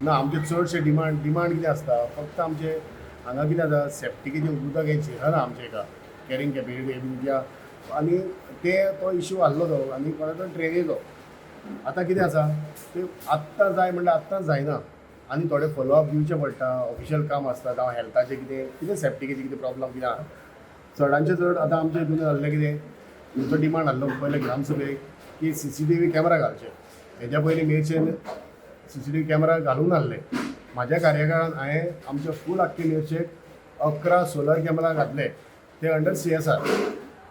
ना आमचे चडशे डिमांड कितें आसता फक्त आमचे हांगा कितें जाता सेफ्टीकेचें उदक हें शिरना आमचे हाका कॅरींग कॅपेसिटी कित्या आनी तो इश्यू आहलो तो आनी कोणाचो ड्रेनेजो आतां कितें आसा ते आत्तां जाय म्हणल्यार आत्तांच जायना आनी थोडे फॉलोअप दिवचे पडटा ऑफिशियल काम आसता जावं हेल्थाचें कितें सेफ्टीकेचें कितें प्रॉब्लम कितें आहा चडांचे चड आतां आमचे हितून जाल्लें कितें तुमचो डिमांड आहलो पयले ग्रामसभेक की CCTV कॅमेरा घालचे हेज्या पयलीं मेरशेन CCTV कॅमेरा घालून नासले म्हाज्या कार्यकाळान हांवें आमच्या फूल आख्खे मेरशेक 11 सोलर कॅमेरा घातले ते अंडर CSR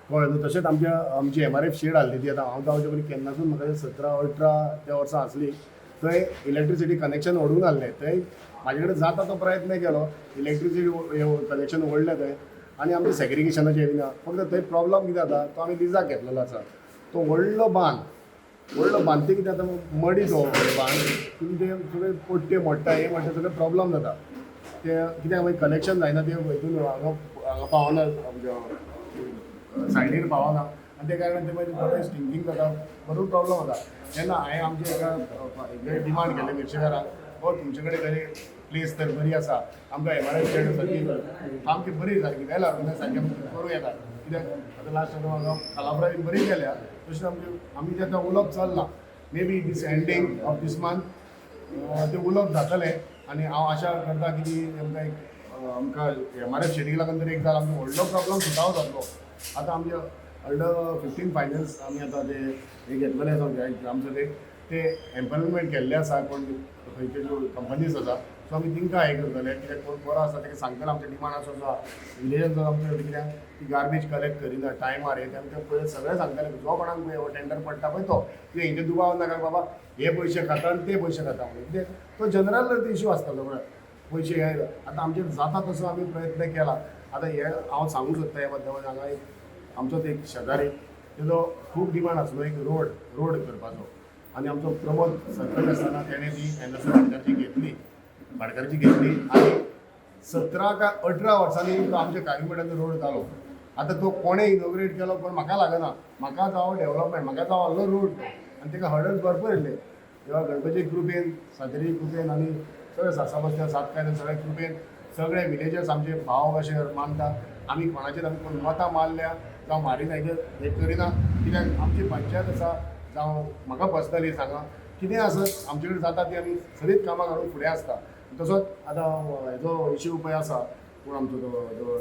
कळ्ळें न्हू तशेंच आमची MRF शेड आहली ती आतां हांव जावचे पयलीं केन्नासून म्हाका 17-18 त्या वर्सां आसली थंय इलेक्ट्रिसिटी कनेक्शन ओडून आहलें थंय म्हाजे कडेन जाता तो प्रयत्न केलो इलेक्ट्रिसिटी कनेक्शन ओडलें थंय आनी आमचे सेग्रिगेशनाचें येना फक्त थंय प्रॉब्लम कितें जाता तो आमी लिजाक घेतलेलो आसा तो व्हडलो बांद ते कितें जाता मडी तो बांद तुमी ते सगळे पोट्टे मोडटा हे म्हणटा सगळे प्रॉब्लम जाता ते कित्याक मागीर कनेक्शन जायना ते हितून हांगा पावना सायडीर पावना आनी त्या कारणान ते मागीर बरें स्टिंकींग जाता भरपूर प्रॉब्लम जाता तेन्ना हांवें आमचे एका डिमांड केलें मिर्शेकाराक तुमचे कडेन खंय प्लेस तर बरी आसा आमकां MRF शेड सारकी सामकी बरी सारकी वेल ऑर्गनायज सारकी करूं येता कित्याक आतां लास्ट हांगा कालाब्रा बरी केल्या तशें आमी जें आतां उलोवप चल्लां may be this ending of this month तें उलोवप जातलें आनी हांव आशा करता की आमकां MRF शेडीक लागून तरी एकदां आमचो व्हडलो प्रॉब्लम सुटाव जातलो आतां आमचे अंडर 15 फायनल्स आमी आतां ते हे घेतलेले आसा ग्रामसभेक ते एम्प्लॉयमेंट केल्ले आसा कोण खंयचे ज्यो कंपनीज आसा सो आमी तिंकां हे करतले कित्याक कोण बरो आसा ताका सांगतले आमचे डिमांड आसा जो विलेजान जो आमचे कित्याक ती गार्बेज कलेक्ट करिना टायमार हे तेमकां पयलीं सगळें सांगतले जो कोणाक हो टेंडर पडटा पळय तो कित्याक हेंचे दुबाव नाका बाबा हे पयशे खाता आनी ते पयशे खाता म्हणून कित्याक तो जनरल इश्यू आसतलो पळय पयशे हे आतां आमचे जाता तसो आमी प्रयत्न केला आतां हे हांव सांगूंक सोदता हे बद्दल हांगा एक आमचोच एक शेजारी तेजो खूब डिमांड आसलो एक रोड करपाचो आनी आमचो प्रमोद सरपंच आसतना तेणें ती भाटकारची घेतली आनी 17 काय 18 वर्सांनी तो आमच्या कारिमठाचो रोड जालो आतां तो कोणें इनॉग्रेट केलो पण म्हाका लागना म्हाका जावं डेव्हलपमेंट म्हाका जावं आहलो रोड आनी ताका हर्डल्स भरपूर येयले तेव्हा गणपती कृपेन सातेरी कृपेन आनी सगळे सासाबस्त्या सातकायन सगळे कृपेन सगळे विलेजर्स आमचे भाव अशे मानता आमी कोणाचेर आमी कोण मतां मारल्या जावं मारिना हे करिना कित्याक आमची पंचायत आसा जावं म्हाका पर्सनली सांगा कितें आसत आमचे कडेन जाता ती आमी सरीत कामां काडून फुडें आसता तसोच आतां हेजो इश्यू पळय आसा पूण आमचो तो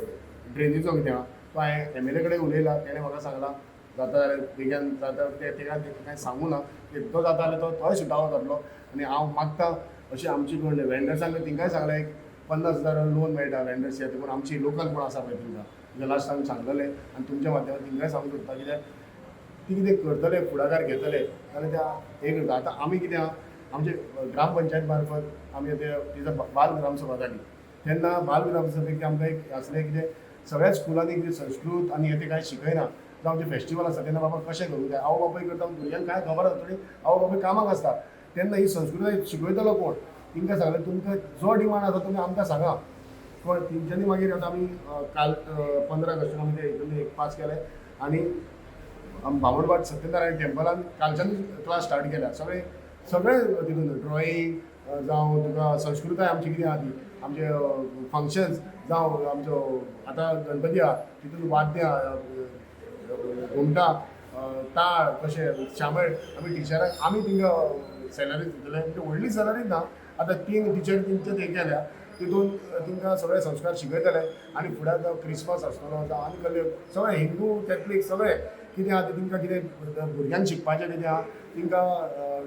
ड्रेनीचो कितें आहा तो हांवें MLA कडेन उलयला तेणें म्हाका सांगलां जाता जाल्यार बेगीन जाता तेका कांय सांगू ना तो जाता जाल्यार तो थंय सुटावो जातलो आनी हांव मागतां अशी आमची कोण वेंडर्सांक तिंकांय सांगलें एक 50,000 लोन मेळटा वेंडर्स पूण आमची लोकल कोण आसा पळय तिंकां लास्ट टायम सांगलेलें आनी तुमच्या माध्यमांतल्यान तिंकांय सांगूंक सोदता कित्याक ती कितें करतले फुडाकार घेतले जाल्यार त्या हे करता आतां आमी कितें आहा आमचे ग्रामपंचायत मार्फत आमी तिजो बाल ग्रामसभा जाली तेन्ना बाल ग्रामसभेक आमकां एक आसलें कितें सगळ्याच स्कुलांनी कितें संस्कृत आनी हे कांय शिकयना जावं आमचे फेस्टिवल आसा तेन्ना बाबा कशें करूं जाय आवय बापूय करता भुरग्यांक कांय खबर आसतली आवय बापूय कामाक आसता तेन्ना ही संस्कृताय शिकयतलो कोण तिंकां सांगलें तुमकां जो डिमांड आसा तुमी आमकां सांगा पण तेंच्यांनी मागीर आतां आमी काल 15 ऑगस्टाक आमी ते हितून एक पास केलें आनी बामणवाड सत्यनारायण टेंपलान कालच्यान क्लास स्टार्ट केल्या सगळे तितून ड्रॉईंग जावं तुका संस्कृताय आमची कितें आहा ती आमचे फंक्शन्स जावं आमचो आतां गणपती आहा तितून वाद्यां घुमटां ताळ कशें शामेळ आमी टिचरांक आमी तिंकां सॅलरी दितले म्हणजे व्हडली सॅलरी ना आतां 3 टिचर तेंचे हे केल्या तितून तिंकां सगळे संस्कार शिकयतले आनी फुडें जावं क्रिसमस आसतलो जावं आनी कसले सगळे हिंदू कॅथलीक सगळे कितें आहा तिंकां कितें भुरग्यांक शिकपाचें कितें आहा तिंकां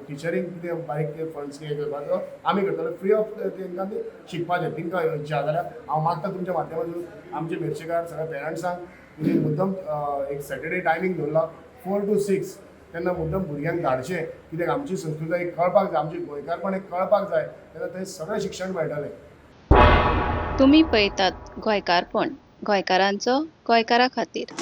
टिचरींग कितें बारीक फंड्स कितें करपाचो आमी करतले फ्री ऑफ तेंकां ते शिकपाचें तिंकां इच्छा जाल्यार हांव मागता तुमच्या माध्यमांतून आमचे मेर्शेकार सगळ्या पेरंट्सांक म्हणजे मुद्दम एक सॅटर्डे टायमींग दवरला 4 to 6 तेन्ना मुद्दम भुरग्यांक धाडचें कित्याक आमची संस्कृताय कळपाक जाय आमची गोंयकारपण एक कळपाक जाय तेन्ना थंय सगळें शिक्षण मेळटलें. तुम्ही पळयतात गोंयकारपण गोंयकारांचो गोंयकारा खातीर.